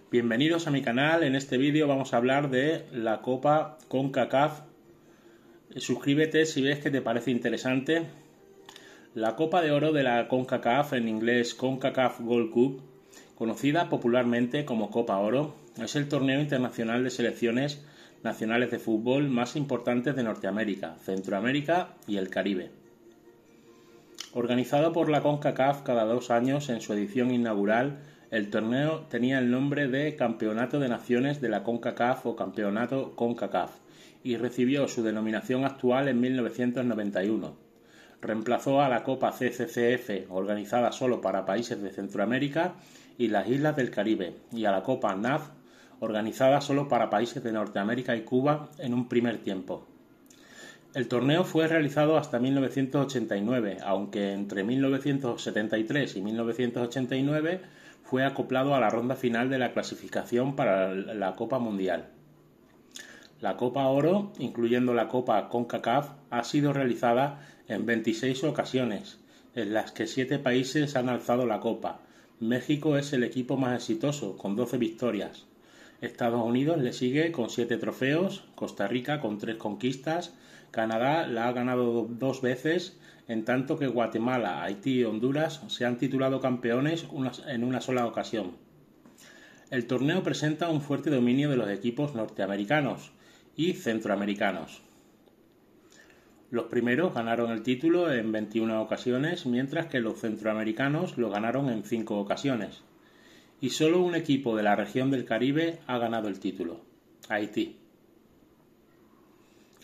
Bienvenidos a mi canal. En este vídeo vamos a hablar de la Copa CONCACAF. Suscríbete si ves que te parece interesante. La Copa de Oro de la CONCACAF, en inglés CONCACAF Gold Cup, conocida popularmente como Copa Oro, es el torneo internacional de selecciones nacionales de fútbol más importantes de Norteamérica, Centroamérica y el Caribe. Organizado por la CONCACAF cada 2 años en su edición inaugural, el torneo tenía el nombre de Campeonato de Naciones de la CONCACAF o Campeonato CONCACAF y recibió su denominación actual en 1991. Reemplazó a la Copa CCCF, organizada solo para países de Centroamérica y las islas del Caribe, y a la Copa NAF, organizada solo para países de Norteamérica y Cuba en un primer tiempo. El torneo fue realizado hasta 1989, aunque entre 1973 y 1989 fue acoplado a la ronda final de la clasificación para la Copa Mundial. La Copa Oro, incluyendo la Copa CONCACAF, ha sido realizada en 26 ocasiones, en las que 7 países han alzado la copa. México es el equipo más exitoso, con 12 victorias. Estados Unidos le sigue con 7 trofeos, Costa Rica con 3 conquistas, Canadá la ha ganado 2 veces, en tanto que Guatemala, Haití y Honduras se han titulado campeones en una sola ocasión. El torneo presenta un fuerte dominio de los equipos norteamericanos y centroamericanos. Los primeros ganaron el título en 21 ocasiones, mientras que los centroamericanos lo ganaron en 5 ocasiones. Y solo un equipo de la región del Caribe ha ganado el título, Haití.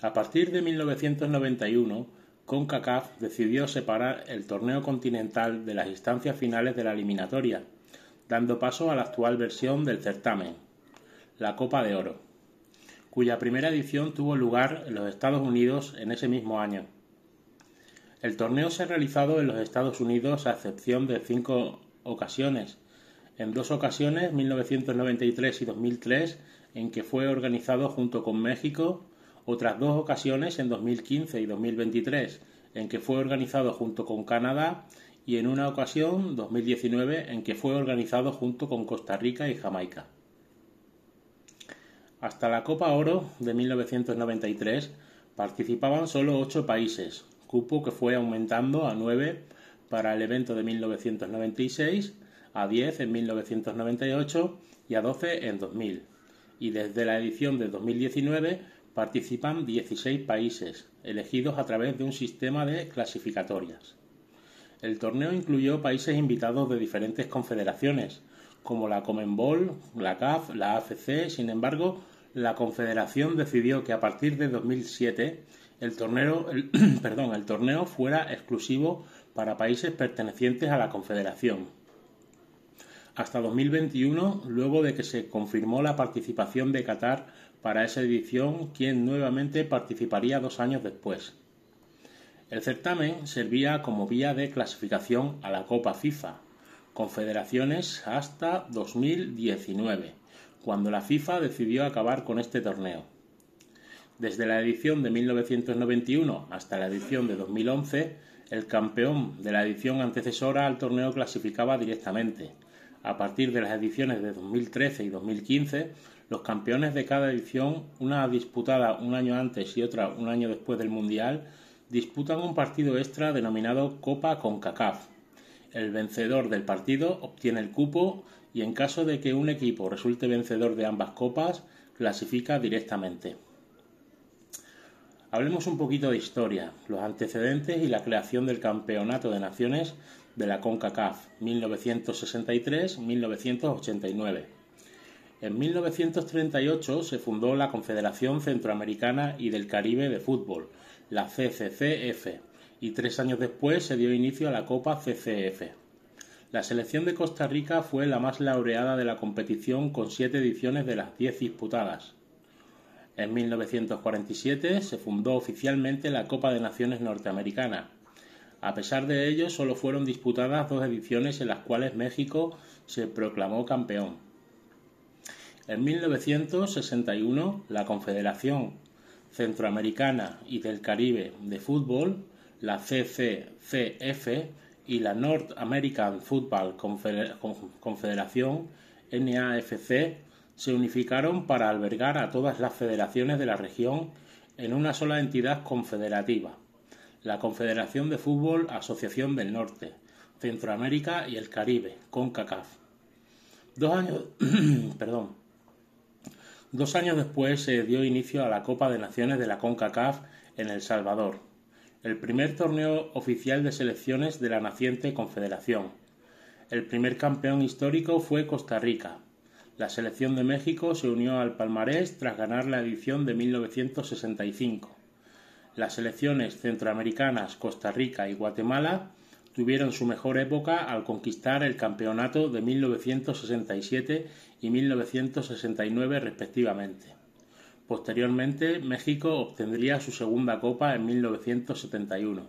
A partir de 1991, CONCACAF decidió separar el torneo continental de las instancias finales de la eliminatoria, dando paso a la actual versión del certamen, la Copa de Oro, cuya primera edición tuvo lugar en los Estados Unidos en ese mismo año. El torneo se ha realizado en los Estados Unidos a excepción de 5 ocasiones, en 2 ocasiones, 1993 y 2003, en que fue organizado junto con México, otras 2 ocasiones en 2015 y 2023, en que fue organizado junto con Canadá, y en una ocasión, 2019, en que fue organizado junto con Costa Rica y Jamaica. Hasta la Copa Oro de 1993 participaban solo 8 países, cupo que fue aumentando a 9 para el evento de 1996, a 10 en 1998 y a 12 en 2000. Y desde la edición de 2019 participan 16 países, elegidos a través de un sistema de clasificatorias. El torneo incluyó países invitados de diferentes confederaciones, como la Conmebol, la CAF, la AFC. Sin embargo, la Confederación decidió que a partir de 2007 el torneo fuera exclusivo para países pertenecientes a la Confederación. Hasta 2021, luego de que se confirmó la participación de Qatar para esa edición, quien nuevamente participaría 2 años después. El certamen servía como vía de clasificación a la Copa FIFA Confederaciones hasta 2019, cuando la FIFA decidió acabar con este torneo. Desde la edición de 1991 hasta la edición de 2011, el campeón de la edición antecesora al torneo clasificaba directamente. A partir de las ediciones de 2013 y 2015, los campeones de cada edición, una disputada un año antes y otra un año después del Mundial, disputan un partido extra denominado Copa CONCACAF. El vencedor del partido obtiene el cupo y, en caso de que un equipo resulte vencedor de ambas copas, clasifica directamente. Hablemos un poquito de historia, los antecedentes y la creación del Campeonato de Naciones de la CONCACAF, 1963-1989. En 1938 se fundó la Confederación Centroamericana y del Caribe de Fútbol, la CCCF, y 3 años después se dio inicio a la Copa CCF. La selección de Costa Rica fue la más laureada de la competición, con 7 ediciones de las 10 disputadas. En 1947 se fundó oficialmente la Copa de Naciones Norteamericana. A pesar de ello, solo fueron disputadas 2 ediciones en las cuales México se proclamó campeón. En 1961, la Confederación Centroamericana y del Caribe de Fútbol, la CCCF, y la North American Football Confederation NAFC se unificaron para albergar a todas las federaciones de la región en una sola entidad confederativa, la Confederación de Fútbol Asociación del Norte, Centroamérica y el Caribe, CONCACAF. 2 años después se dio inicio a la Copa de Naciones de la CONCACAF en El Salvador, el primer torneo oficial de selecciones de la naciente confederación. El primer campeón histórico fue Costa Rica. La selección de México se unió al palmarés tras ganar la edición de 1965. Las selecciones centroamericanas, Costa Rica y Guatemala tuvieron su mejor época al conquistar el campeonato de 1967 y 1969 respectivamente. Posteriormente, México obtendría su segunda copa en 1971.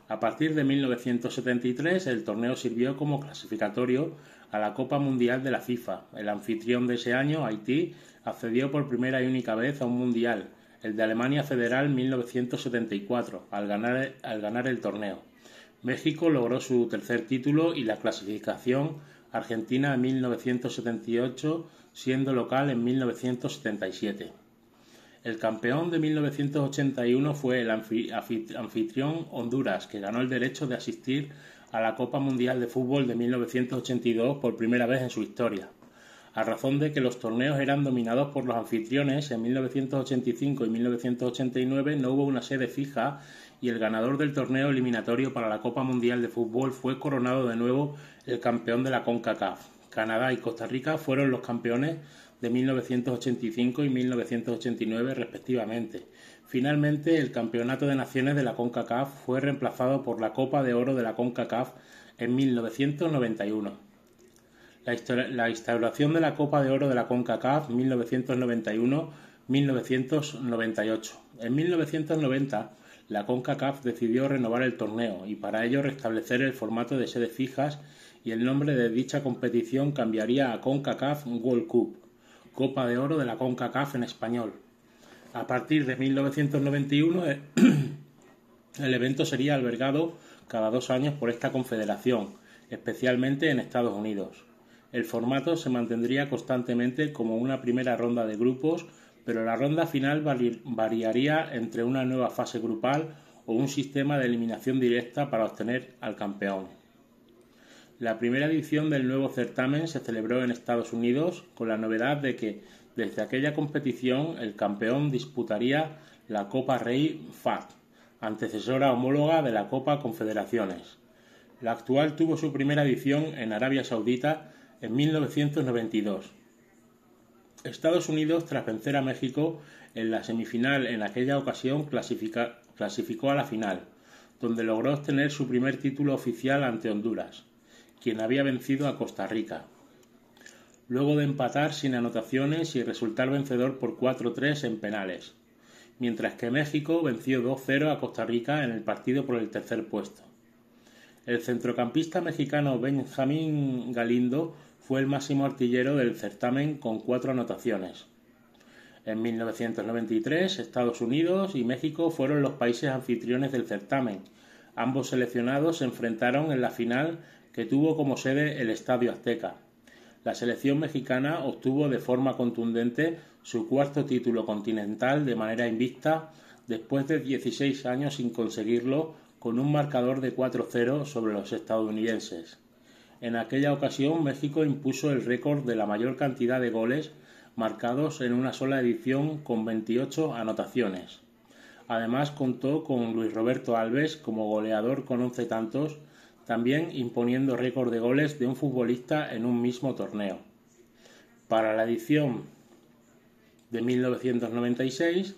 A partir de 1973, el torneo sirvió como clasificatorio a la Copa Mundial de la FIFA. El anfitrión de ese año, Haití, accedió por primera y única vez a un mundial, el de Alemania Federal 1974, al ganar el torneo. México logró su tercer título y la clasificación, Argentina en 1978, siendo local en 1977. El campeón de 1981 fue el anfitrión Honduras, que ganó el derecho de asistir a la Copa Mundial de Fútbol de 1982 por primera vez en su historia. A razón de que los torneos eran dominados por los anfitriones, en 1985 y 1989 no hubo una sede fija y el ganador del torneo eliminatorio para la Copa Mundial de Fútbol fue coronado de nuevo el campeón de la CONCACAF. Canadá y Costa Rica fueron los campeones de 1985 y 1989 respectivamente. Finalmente, el Campeonato de Naciones de la CONCACAF fue reemplazado por la Copa de Oro de la CONCACAF en 1991. La instauración de la Copa de Oro de la CONCACAF 1991-1998. En 1990, la CONCACAF decidió renovar el torneo y para ello restablecer el formato de sedes fijas y el nombre de dicha competición cambiaría a CONCACAF World Cup, Copa de Oro de la CONCACAF en español. A partir de 1991, el evento sería albergado cada 2 años por esta confederación, especialmente en Estados Unidos. El formato se mantendría constantemente como una primera ronda de grupos, pero la ronda final variaría entre una nueva fase grupal o un sistema de eliminación directa para obtener al campeón. La primera edición del nuevo certamen se celebró en Estados Unidos, con la novedad de que, desde aquella competición, el campeón disputaría la Copa Rey Fahd, antecesora homóloga de la Copa Confederaciones. La actual tuvo su primera edición en Arabia Saudita en 1992. Estados Unidos, tras vencer a México en la semifinal en aquella ocasión, clasificó a la final, donde logró obtener su primer título oficial ante Honduras, quien había vencido a Costa Rica, luego de empatar sin anotaciones y resultar vencedor por 4-3 en penales, mientras que México venció 2-0 a Costa Rica en el partido por el tercer puesto. El centrocampista mexicano Benjamín Galindo fue el máximo artillero del certamen con 4 anotaciones. En 1993, Estados Unidos y México fueron los países anfitriones del certamen. Ambos seleccionados se enfrentaron en la final que tuvo como sede el Estadio Azteca. La selección mexicana obtuvo de forma contundente su 4º título continental de manera invicta después de 16 años sin conseguirlo, con un marcador de 4-0 sobre los estadounidenses. En aquella ocasión, México impuso el récord de la mayor cantidad de goles marcados en una sola edición, con 28 anotaciones. Además, contó con Luis Roberto Alves como goleador con 11 tantos, también imponiendo récord de goles de un futbolista en un mismo torneo. Para la edición de 1996,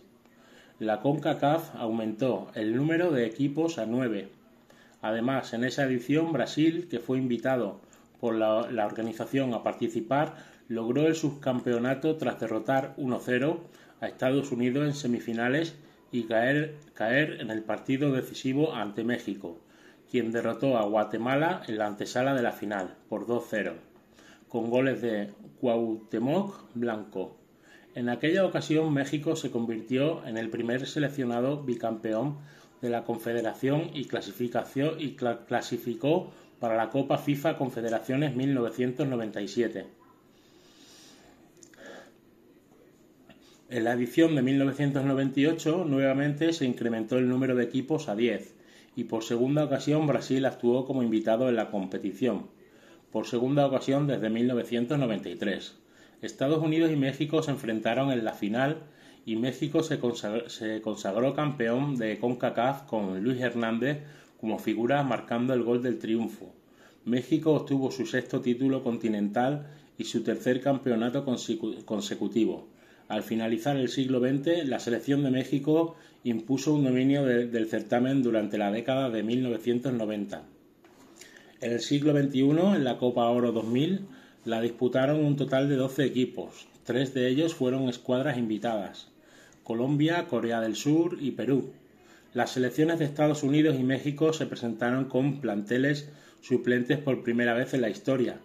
la CONCACAF aumentó el número de equipos a 9. Además, en esa edición, Brasil, que fue invitado por la organización a participar, logró el subcampeonato tras derrotar 1-0 a Estados Unidos en semifinales y caer en el partido decisivo ante México, quien derrotó a Guatemala en la antesala de la final por 2-0, con goles de Cuauhtémoc Blanco. En aquella ocasión, México se convirtió en el primer seleccionado bicampeón de la Confederación y clasificó para la Copa FIFA Confederaciones 1997. En la edición de 1998 nuevamente se incrementó el número de equipos a 10 y por segunda ocasión Brasil actuó como invitado en la competición, por segunda ocasión desde 1993. Estados Unidos y México se enfrentaron en la final y México se consagró campeón de CONCACAF con Luis Hernández como figura marcando el gol del triunfo. México obtuvo su sexto título continental y su tercer campeonato consecutivo. Al finalizar el siglo XX, la selección de México impuso un dominio del certamen durante la década de 1990. En el siglo XXI, en la Copa Oro 2000, la disputaron un total de 12 equipos. 3 de ellos fueron escuadras invitadas: Colombia, Corea del Sur y Perú. Las selecciones de Estados Unidos y México se presentaron con planteles suplentes por primera vez en la historia.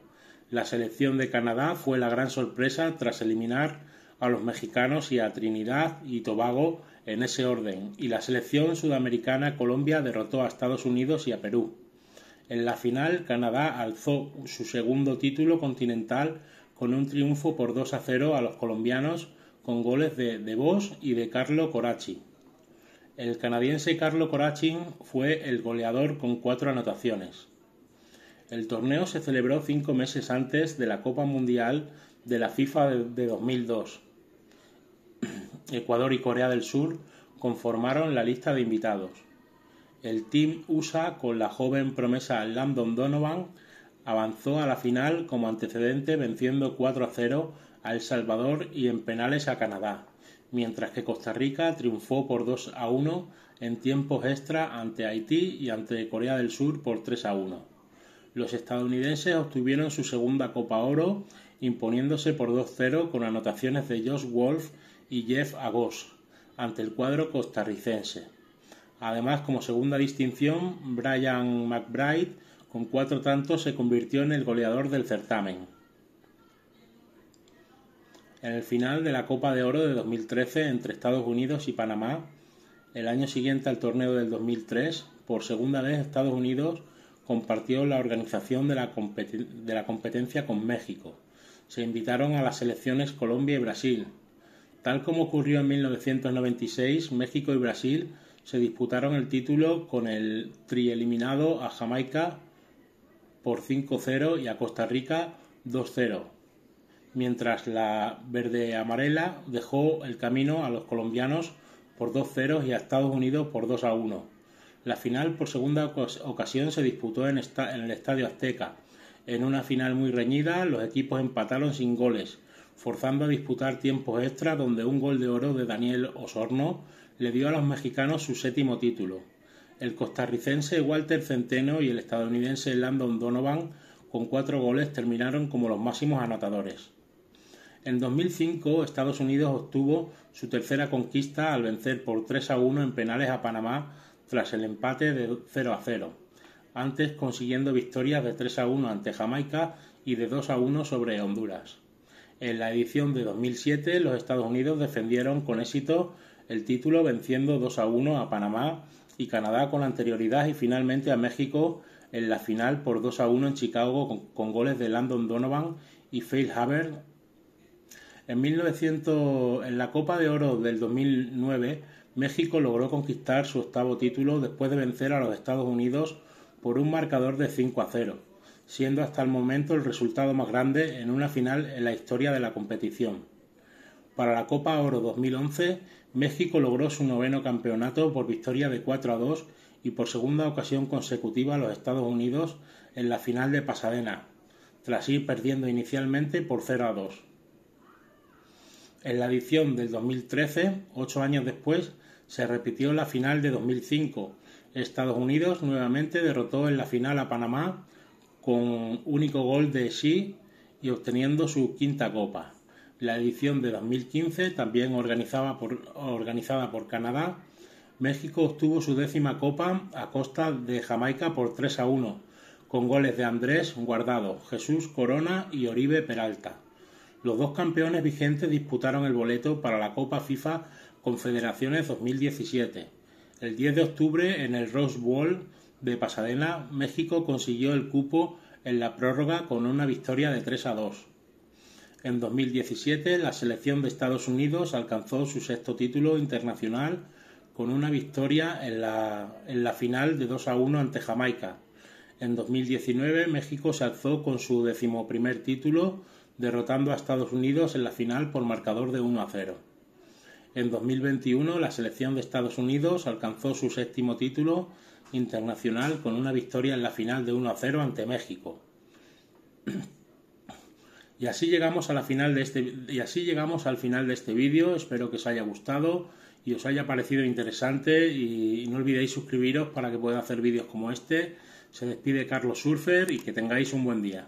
La selección de Canadá fue la gran sorpresa tras eliminar a los mexicanos y a Trinidad y Tobago en ese orden, y la selección sudamericana Colombia derrotó a Estados Unidos y a Perú. En la final, Canadá alzó su segundo título continental con un triunfo por 2-0 a los colombianos con goles de Bosch y de Carlo Coraci. El canadiense Carlo Coraci fue el goleador con 4 anotaciones. El torneo se celebró 5 meses antes de la Copa Mundial de la FIFA de 2002. Ecuador y Corea del Sur conformaron la lista de invitados. El Team USA, con la joven promesa Landon Donovan, avanzó a la final como antecedente venciendo 4-0 a El Salvador y en penales a Canadá, mientras que Costa Rica triunfó por 2-1 en tiempos extra ante Haití y ante Corea del Sur por 3-1. Los estadounidenses obtuvieron su segunda Copa Oro, imponiéndose por 2-0 con anotaciones de Josh Wolf y Jeff Agos ante el cuadro costarricense. Además, como segunda distinción, Brian McBride con 4 tantos se convirtió en el goleador del certamen. En el final de la Copa de Oro de 2013 entre Estados Unidos y Panamá, el año siguiente al torneo del 2003, por segunda vez Estados Unidos compartió la organización de la competencia con México. Se invitaron a las selecciones Colombia y Brasil. Tal como ocurrió en 1996, México y Brasil se disputaron el título con el trieliminado a Jamaica por 5-0 y a Costa Rica 2-0, mientras la verde-amarela dejó el camino a los colombianos por 2-0 y a Estados Unidos por 2-1. La final por segunda ocasión se disputó en el Estadio Azteca. En una final muy reñida, los equipos empataron sin goles, forzando a disputar tiempos extra donde un gol de oro de Daniel Osorno le dio a los mexicanos su 7º título. El costarricense Walter Centeno y el estadounidense Landon Donovan, con 4 goles, terminaron como los máximos anotadores. En 2005, Estados Unidos obtuvo su tercera conquista al vencer por 3-1 en penales a Panamá tras el empate de 0-0, antes consiguiendo victorias de 3-1 ante Jamaica y de 2-1 sobre Honduras. En la edición de 2007, los Estados Unidos defendieron con éxito el título venciendo 2-1 a Panamá y Canadá con anterioridad y finalmente a México en la final por 2-1 en Chicago con goles de Landon Donovan y Phil Haber. En la Copa de Oro del 2009, México logró conquistar su 8º título después de vencer a los Estados Unidos por un marcador de 5-0, siendo hasta el momento el resultado más grande en una final en la historia de la competición. Para la Copa Oro 2011, México logró su 9º campeonato por victoria de 4-2 y por segunda ocasión consecutiva a los Estados Unidos en la final de Pasadena, tras ir perdiendo inicialmente por 0-2. En la edición del 2013, 8 años después, se repitió la final de 2005. Estados Unidos nuevamente derrotó en la final a Panamá con único gol de Xi y obteniendo su 5ª copa. La edición de 2015, también organizada por Canadá, México obtuvo su 10ª copa a costa de Jamaica por 3-1, con goles de Andrés Guardado, Jesús Corona y Oribe Peralta. Los dos campeones vigentes disputaron el boleto para la Copa FIFA Confederaciones 2017. El 10 de octubre, en el Rose Bowl de Pasadena, México consiguió el cupo en la prórroga con una victoria de 3-2. En 2017, la selección de Estados Unidos alcanzó su sexto título internacional con una victoria en la final de 2-1 ante Jamaica. En 2019, México se alzó con su 11º título, derrotando a Estados Unidos en la final por marcador de 1-0. En 2021, la selección de Estados Unidos alcanzó su 7º título internacional con una victoria en la final de 1-0 ante México. Y así llegamos al final de este vídeo. Espero que os haya gustado y os haya parecido interesante, y no olvidéis suscribiros para que pueda hacer vídeos como este. Se despide Carlos Surfer y que tengáis un buen día.